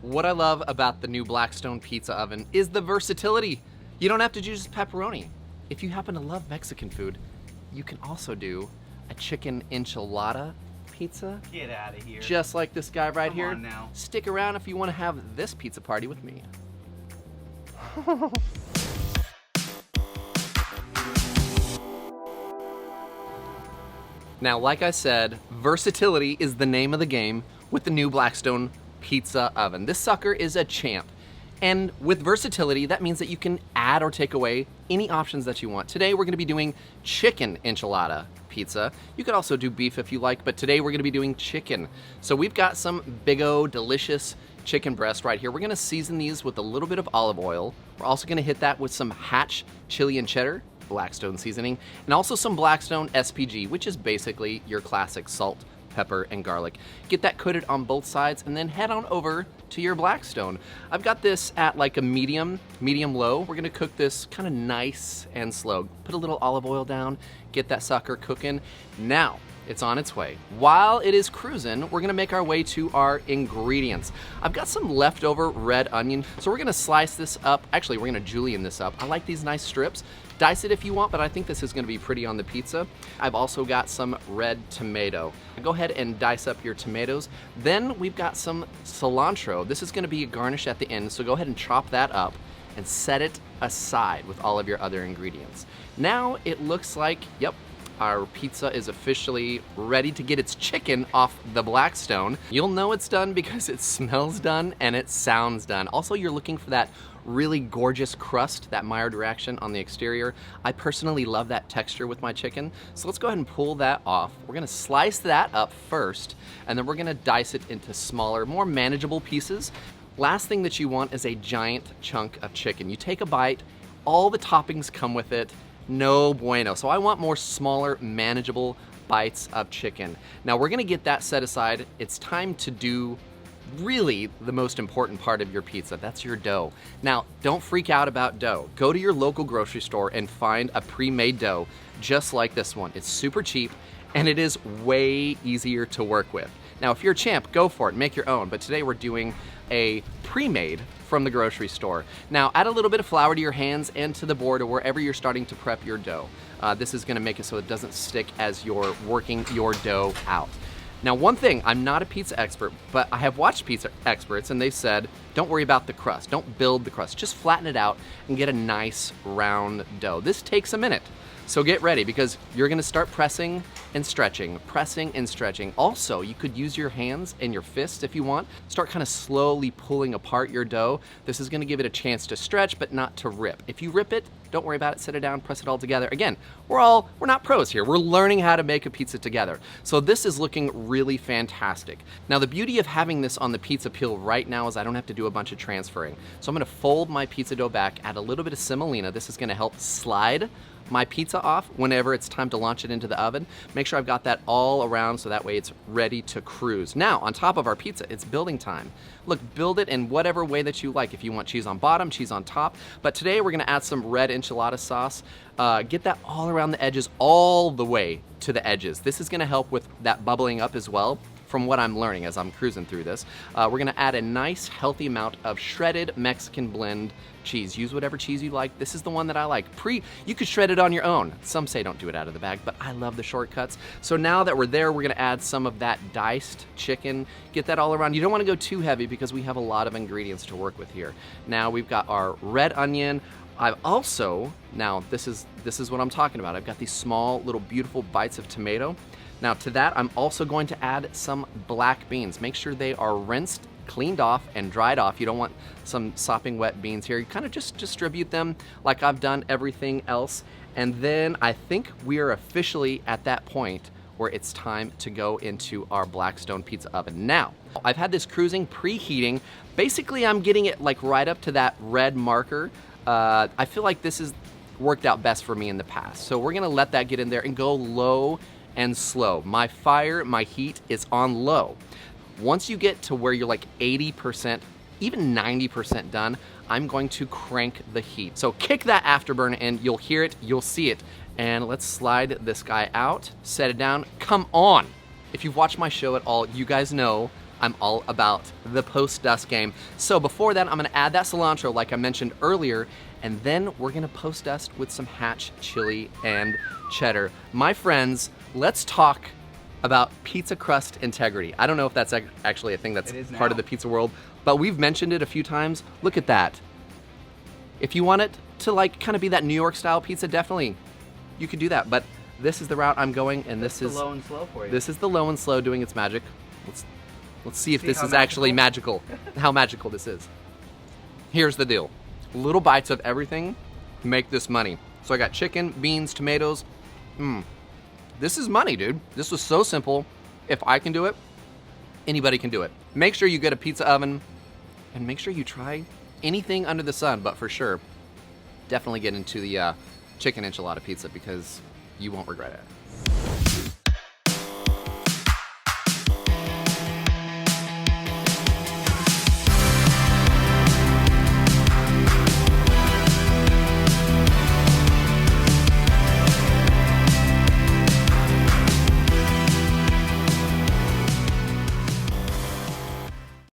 What I love about the new Blackstone Pizza Oven is the versatility. You don't have to do just pepperoni. If you happen to love Mexican food, you can also do a chicken enchilada pizza. Get out of here. Just like this guy right Come here. on now. Stick around if you want to have this pizza party with me. Now, like I said, versatility is the name of the game with the new Blackstone Pizza Oven. This sucker is a champ. And with versatility, that means that you can add or take away any options that you want. Today, we're gonna be doing chicken enchilada pizza. You could also do beef if you like, but today we're gonna be doing chicken. So we've got some big O delicious chicken breast right here. We're gonna season these with a little bit of olive oil. We're also gonna hit that with some Hatch chili and cheddar, Blackstone seasoning, and also some Blackstone SPG, which is basically your classic salt, pepper, and garlic. Get that coated on both sides and then head on over to your Blackstone. I've got this at like a medium low. We're gonna cook this kind of nice and slow. Put a little olive oil down, get that sucker cooking. Now, it's on its way. While it is cruising, we're gonna make our way to our ingredients. I've got some leftover red onion, so we're gonna slice this up. Actually, we're gonna julienne this up. I like these nice strips. Dice it if you want, but I think this is gonna be pretty on the pizza. I've also got some red tomato. Go ahead and dice up your tomatoes. Then we've got some cilantro. This is gonna be a garnish at the end, so go ahead and chop that up and set it aside with all of your other ingredients. Now it looks like, yep, our pizza is officially ready to get its chicken off the Blackstone. You'll know it's done because it smells done and it sounds done. Also, you're looking for that really gorgeous crust, that Maillard reaction on the exterior. I personally love that texture with my chicken. So let's go ahead and pull that off. We're gonna slice that up first, and then we're gonna dice it into smaller, more manageable pieces. Last thing that you want is a giant chunk of chicken. You take a bite, all the toppings come with it, no bueno. So I want more smaller, manageable bites of chicken. Now we're gonna get that set aside. It's time to do really the most important part of your pizza. That's your dough. Now, don't freak out about dough. Go to your local grocery store and find a pre-made dough just like this one. It's super cheap and it is way easier to work with. Now, if you're a champ, go for it, make your own. But today we're doing a pre-made from the grocery store. Now, add a little bit of flour to your hands and to the board or wherever you're starting to prep your dough. This is gonna make it so it doesn't stick as you're working your dough out. Now, one thing, I'm not a pizza expert, but I have watched pizza experts and they've said, don't worry about the crust, don't build the crust, just flatten it out and get a nice round dough. This takes a minute, so get ready because you're gonna start pressing and stretching, pressing and stretching. Also, you could use your hands and your fists if you want. Start kind of slowly pulling apart your dough. This is gonna give it a chance to stretch, but not to rip. If you rip it, don't worry about it, set it down, press it all together. Again, we're not pros here. We're learning how to make a pizza together. So this is looking really fantastic. Now the beauty of having this on the pizza peel right now is I don't have to do a bunch of transferring. So I'm gonna fold my pizza dough back, add a little bit of semolina. This is gonna help slide my pizza off whenever it's time to launch it into the oven. Make sure I've got that all around so that way it's ready to cruise. Now, on top of our pizza, it's building time. Look, build it in whatever way that you like. If you want cheese on bottom, cheese on top. But today we're gonna add some red enchilada sauce. Get that all around the edges, all the way to the edges. This is gonna help with that bubbling up as well. From what I'm learning as I'm cruising through this. We're gonna add a nice healthy amount of shredded Mexican blend cheese. Use whatever cheese you like. This is the one that I like. You could shred it on your own. Some say don't do it out of the bag, but I love the shortcuts. So now that we're there, we're gonna add some of that diced chicken. Get that all around. You don't wanna go too heavy because we have a lot of ingredients to work with here. Now we've got our red onion. I've also, now this is what I'm talking about. I've got these small little beautiful bites of tomato. Now to that, I'm also going to add some black beans. Make sure they are rinsed, cleaned off, and dried off. You don't want some sopping wet beans here. You kind of just distribute them like I've done everything else. And then I think we are officially at that point where it's time to go into our Blackstone Pizza Oven. Now, I've had this cruising, preheating. Basically, I'm getting it like right up to that red marker. I feel like this has worked out best for me in the past. So we're gonna let that get in there and go low and slow. My heat is on low. Once you get to where you're like 80%, even 90% done, I'm going to crank the heat. So kick that afterburn and you'll hear it, you'll see it. And let's slide this guy out, set it down, come on. If you've watched my show at all, you guys know I'm all about the post-dust game. So before that, I'm gonna add that cilantro like I mentioned earlier, and then we're gonna post-dust with some Hatch chili and cheddar. My friends, let's talk about pizza crust integrity. I don't know if that's actually a thing that's part of the pizza world, but we've mentioned it a few times. Look at that. If you want it to like kind of be that New York style pizza, definitely you could do that. But this is the route I'm going, and this is the low and slow for you. This is the low and slow doing its magic. Let's see if this is actually magical. How magical this is. Here's the deal. Little bites of everything make this money. So I got chicken, beans, tomatoes. This is money, dude. This was so simple. If I can do it, anybody can do it. Make sure you get a pizza oven, and make sure you try anything under the sun, but for sure, definitely get into the chicken enchilada pizza because you won't regret it.